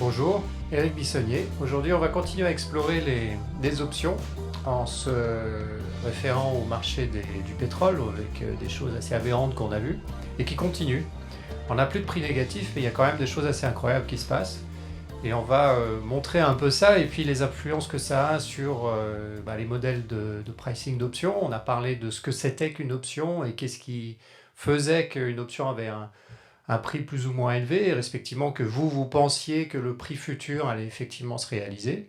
Bonjour, Éric Bissonnier. Aujourd'hui, on va continuer à explorer des options en se référant au marché du pétrole avec des choses assez aberrantes qu'on a vues et qui continuent. On n'a plus de prix négatif, mais il y a quand même des choses assez incroyables qui se passent. Et on va montrer un peu ça et puis les influences que ça a sur les modèles de pricing d'options. On a parlé de ce que c'était qu'une option et qu'est-ce qui faisait qu'une option avait un prix plus ou moins élevé, et respectivement que vous pensiez que le prix futur allait effectivement se réaliser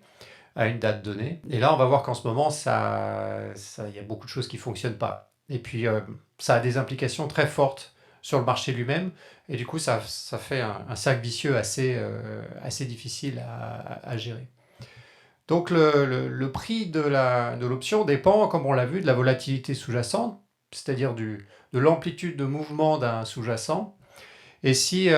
à une date donnée. Et là, on va voir qu'en ce moment, il y a beaucoup de choses qui ne fonctionnent pas. Et puis, ça a des implications très fortes sur le marché lui-même, et du coup, ça fait un cercle vicieux assez difficile à gérer. Donc, le prix de l'option dépend, comme on l'a vu, de la volatilité sous-jacente, c'est-à-dire de l'amplitude de mouvement d'un sous-jacent. Et si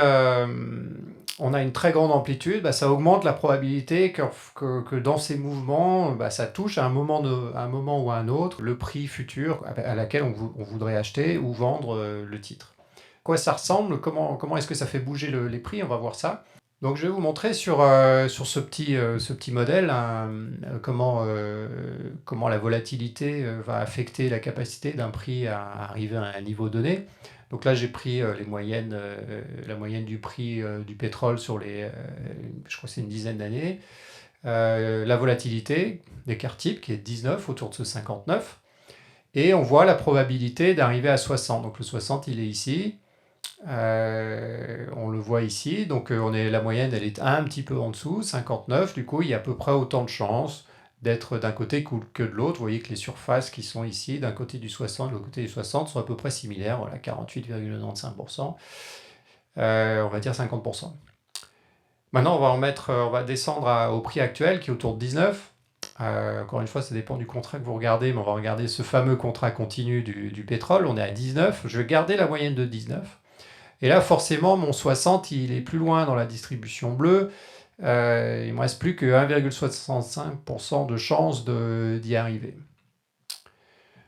on a une très grande amplitude, ça augmente la probabilité que dans ces mouvements, ça touche à un moment ou à un autre le prix futur à laquelle on voudrait acheter ou vendre le titre. À quoi ça ressemble? Comment est-ce que ça fait bouger les prix? On va voir ça. Donc je vais vous montrer sur ce petit modèle comment la volatilité va affecter la capacité d'un prix à arriver à un niveau donné. Donc là, j'ai pris la moyenne du prix du pétrole sur je crois que c'est une dizaine d'années. La volatilité d'écart type qui est 19, autour de ce 59. Et on voit la probabilité d'arriver à 60. Donc le 60, il est ici. On le voit ici. Donc la moyenne, elle est un petit peu en dessous, 59. Du coup, il y a à peu près autant de chances d'être d'un côté que de l'autre. Vous voyez que les surfaces qui sont ici, d'un côté du 60, de l'autre côté du 60, sont à peu près similaires. Voilà, 48,95%. On va dire 50%. Maintenant, on va descendre au prix actuel qui est autour de 19. Encore une fois, ça dépend du contrat que vous regardez, mais on va regarder ce fameux contrat continu du pétrole. On est à 19. Je vais garder la moyenne de 19. Et là, forcément, mon 60, il est plus loin dans la distribution bleue. Il ne me reste plus que 1,65% de chance d'y arriver.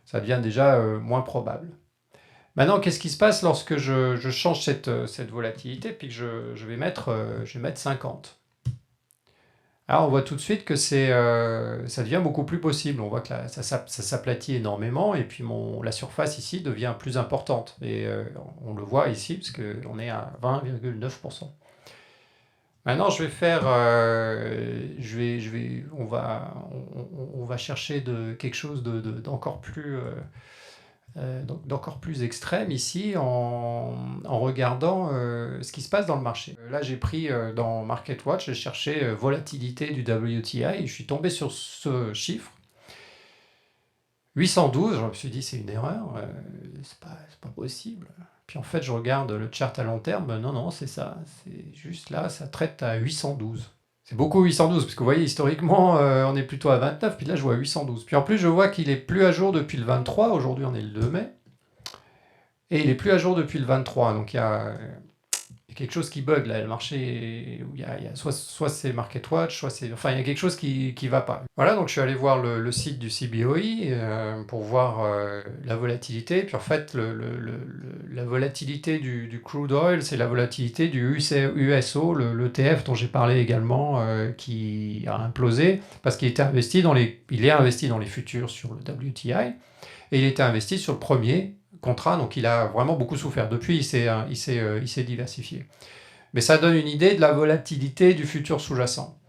Ça devient déjà moins probable. Maintenant, qu'est-ce qui se passe lorsque je change cette volatilité puis que je vais mettre 50? Alors, on voit tout de suite que ça devient beaucoup plus possible. On voit que ça s'aplatit énormément et puis la surface ici devient plus importante. Et on le voit ici parce qu'on est à 20,9%. Maintenant, je vais faire, on va chercher quelque chose d'encore plus extrême ici en regardant ce qui se passe dans le marché. Là, j'ai pris dans MarketWatch, j'ai cherché volatilité du WTI et je suis tombé sur ce chiffre. 812, je me suis dit c'est une erreur, c'est pas possible. Puis en fait, je regarde le chart à long terme, non, c'est ça. C'est juste là, ça traite à 812. C'est beaucoup 812, parce que vous voyez, historiquement, on est plutôt à 29, puis là, je vois 812. Puis en plus, je vois qu'il est plus à jour depuis le 23, aujourd'hui, on est le 2 mai, et il est plus à jour depuis le 23, donc il y a quelque chose qui bug là, le marché, où il y a soit c'est MarketWatch, enfin il y a quelque chose qui va pas. Voilà, donc je suis allé voir le site du CBOE pour voir la volatilité, puis en fait la volatilité du crude oil, c'est la volatilité du USO, l'ETF dont j'ai parlé également, qui a implosé, parce qu'il est investi dans les futurs sur le WTI, et il était investi sur le premier contrat, donc il a vraiment beaucoup souffert. Depuis, il s'est diversifié. Mais ça donne une idée de la volatilité du futur sous-jacent.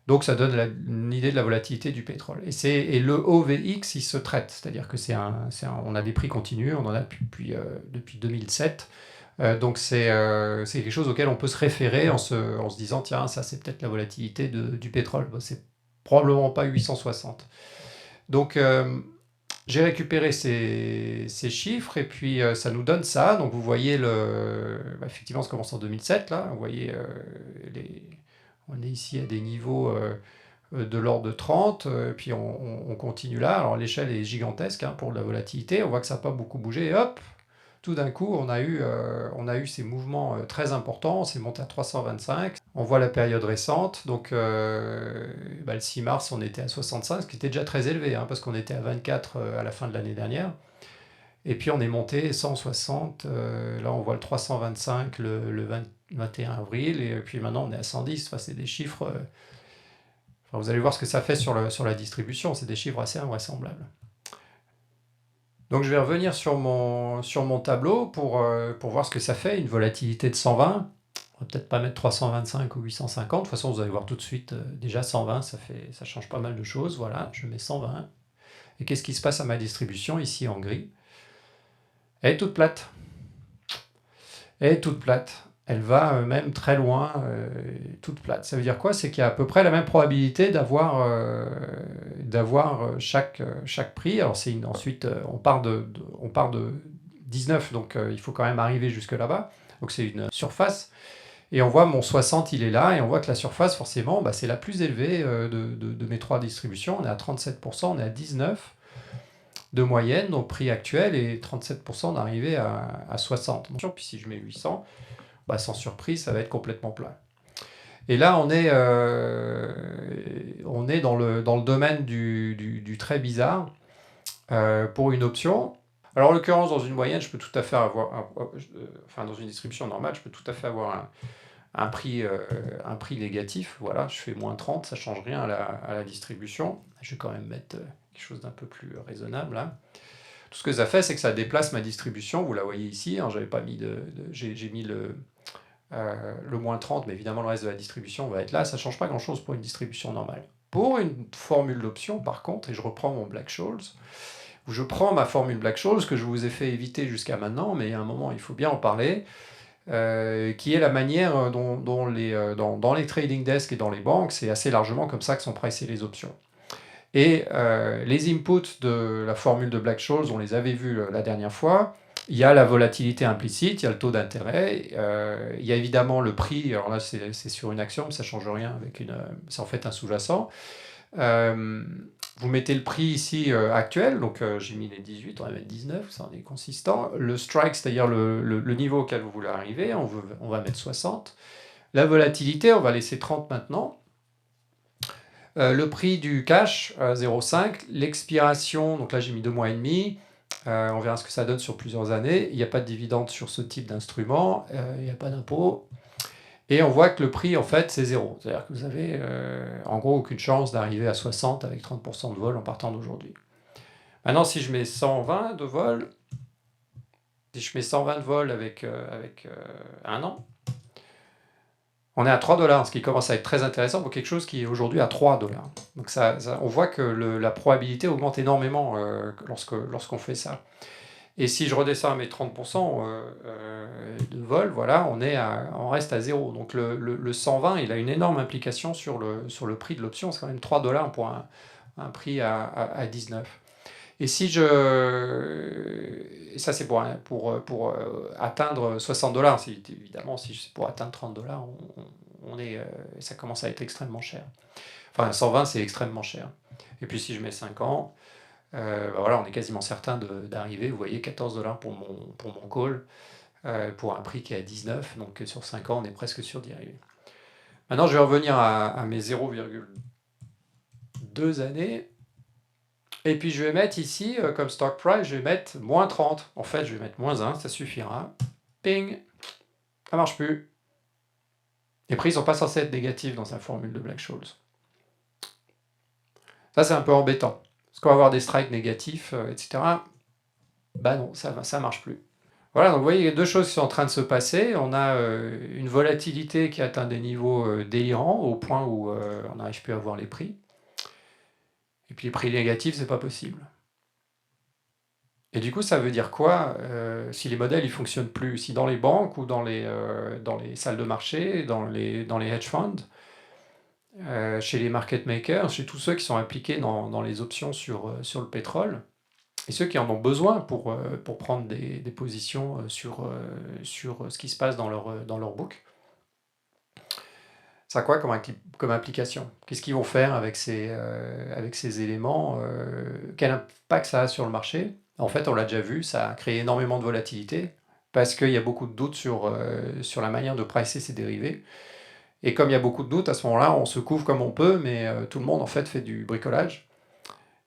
Donc ça donne une idée de la volatilité du pétrole. Et le OVX, il se traite, c'est-à-dire que on a des prix continus, on en a depuis 2007. Donc c'est quelque chose auquel on peut se référer en se disant, tiens, ça c'est peut-être la volatilité du pétrole. Bon, c'est probablement pas 860. Donc j'ai récupéré ces chiffres et puis ça nous donne ça. Donc vous voyez, effectivement, ça commence en 2007. Là, vous voyez, on est ici à des niveaux de l'ordre de 30. Puis on continue là. Alors l'échelle est gigantesque pour la volatilité. On voit que ça n'a pas beaucoup bougé. Et hop, tout d'un coup, on a eu ces mouvements très importants. On s'est monté à 325. On voit la période récente. Donc, le 6 mars, on était à 65, ce qui était déjà très élevé, parce qu'on était à 24 à la fin de l'année dernière. Et puis, on est monté 160. Là, on voit le 325 le 21 avril, et puis maintenant on est à 110. Enfin, c'est des chiffres... enfin, vous allez voir ce que ça fait sur la distribution, c'est des chiffres assez invraisemblables. Donc je vais revenir sur mon tableau pour voir ce que ça fait, une volatilité de 120. On va peut-être pas mettre 325 ou 850. De toute façon, vous allez voir tout de suite, déjà 120, ça change pas mal de choses. Voilà, je mets 120. Et qu'est-ce qui se passe à ma distribution ici en gris? Elle est toute plate. Elle est toute plate. Elle va même très loin, toute plate. Ça veut dire quoi? C'est qu'il y a à peu près la même probabilité d'avoir chaque prix. Alors ensuite, on part de 19, donc il faut quand même arriver jusque là-bas. Donc c'est une surface. Et on voit mon 60, il est là, et on voit que la surface, forcément, c'est la plus élevée de mes trois distributions. On est à 37%, on est à 19 de moyenne, donc prix actuel, et 37% d'arrivée à 60. Puis si je mets 800, sans surprise, ça va être complètement plat. Et là, on est dans le domaine du très bizarre pour une option. Alors, en l'occurrence, dans une moyenne, je peux tout à fait avoir... enfin, dans une distribution normale, je peux tout à fait avoir un prix négatif. Voilà, je fais moins 30, ça ne change rien à la distribution. Je vais quand même mettre quelque chose d'un peu plus raisonnable, là. Tout ce que ça fait, c'est que ça déplace ma distribution. Vous la voyez ici, hein, j'avais pas mis j'ai mis le moins 30, mais évidemment le reste de la distribution va être là. Ça ne change pas grand-chose pour une distribution normale. Pour une formule d'option, par contre, et je reprends mon Black-Scholes, je prends ma formule Black-Scholes que je vous ai fait éviter jusqu'à maintenant, mais à un moment, il faut bien en parler, qui est la manière dont dans les trading desks et dans les banques, c'est assez largement comme ça que sont pricées les options. Et les inputs de la formule de Black-Scholes, on les avait vus la dernière fois. Il y a la volatilité implicite, il y a le taux d'intérêt, il y a évidemment le prix. Alors là, c'est sur une action, mais ça ne change rien. C'est en fait un sous-jacent. Vous mettez le prix ici actuel, donc j'ai mis les 18, on va mettre 19, ça en est consistant. Le strike, c'est-à-dire le niveau auquel vous voulez arriver, on va mettre 60. La volatilité, on va laisser 30 maintenant. Le prix du cash, 0,5. L'expiration, donc là j'ai mis 2 mois et demi. On verra ce que ça donne sur plusieurs années. Il n'y a pas de dividende sur ce type d'instrument, il n'y a pas d'impôt. Et on voit que le prix, en fait, c'est 0. C'est-à-dire que vous avez, en gros, aucune chance d'arriver à 60 avec 30% de vol en partant d'aujourd'hui. Maintenant, si je mets 120 de vol, si je mets 120 de vol avec un an, on est à 3 $, ce qui commence à être très intéressant pour quelque chose qui est aujourd'hui à 3 $. Donc on voit que la probabilité augmente énormément lorsqu'on fait ça. Et si je redescends à mes 30% de vol, voilà, on reste à 0. Donc le 120, il a une énorme implication sur le prix de l'option. C'est quand même 3 $ pour un prix à 19. Et ça c'est pour atteindre 60 $. Évidemment, si c'est pour atteindre 30 $, ça commence à être extrêmement cher. Enfin, 120, c'est extrêmement cher. Et puis si je mets 5 ans, voilà, on est quasiment certain d'arriver. Vous voyez, 14 $ pour mon call, pour un prix qui est à 19. Donc sur 5 ans, on est presque sûr d'y arriver. Maintenant, je vais revenir à mes 0,2 années. Et puis je vais mettre ici, comme stock price, je vais mettre moins 30. En fait, je vais mettre moins 1, ça suffira. Ping, ça marche plus. Les prix ne sont pas censés être négatifs dans sa formule de Black-Scholes. Ça, c'est un peu embêtant. Parce qu'on va avoir des strikes négatifs, etc. Bah non, ça ne marche plus. Voilà, donc vous voyez, il y a deux choses qui sont en train de se passer. On a une volatilité qui atteint des niveaux délirants, au point où on n'arrive plus à voir les prix. Et puis les prix négatifs, c'est pas possible. Et du coup, ça veut dire quoi si les modèles ne fonctionnent plus? Si dans les banques ou dans les salles de marché, dans les hedge funds, chez les market makers, chez tous ceux qui sont impliqués dans les options sur le pétrole, et ceux qui en ont besoin pour prendre des positions sur ce qui se passe dans leur book, ça a quoi comme implication? Qu'est-ce qu'ils vont faire avec ces éléments? Quel impact ça a sur le marché? En fait, on l'a déjà vu, ça a créé énormément de volatilité parce qu'il y a beaucoup de doutes sur la manière de pricer ces dérivés. Et comme il y a beaucoup de doutes, à ce moment-là, on se couvre comme on peut, mais tout le monde en fait du bricolage.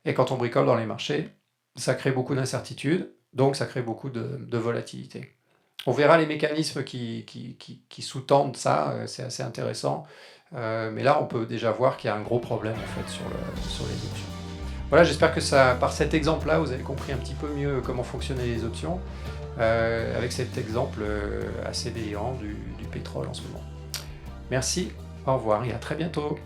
Et quand on bricole dans les marchés, ça crée beaucoup d'incertitudes, donc ça crée beaucoup de volatilité. On verra les mécanismes qui sous-tendent ça, c'est assez intéressant. Mais là, on peut déjà voir qu'il y a un gros problème en fait sur les options. Voilà, j'espère que ça, par cet exemple-là, vous avez compris un petit peu mieux comment fonctionnaient les options, avec cet exemple assez déliant du pétrole en ce moment. Merci, au revoir et à très bientôt.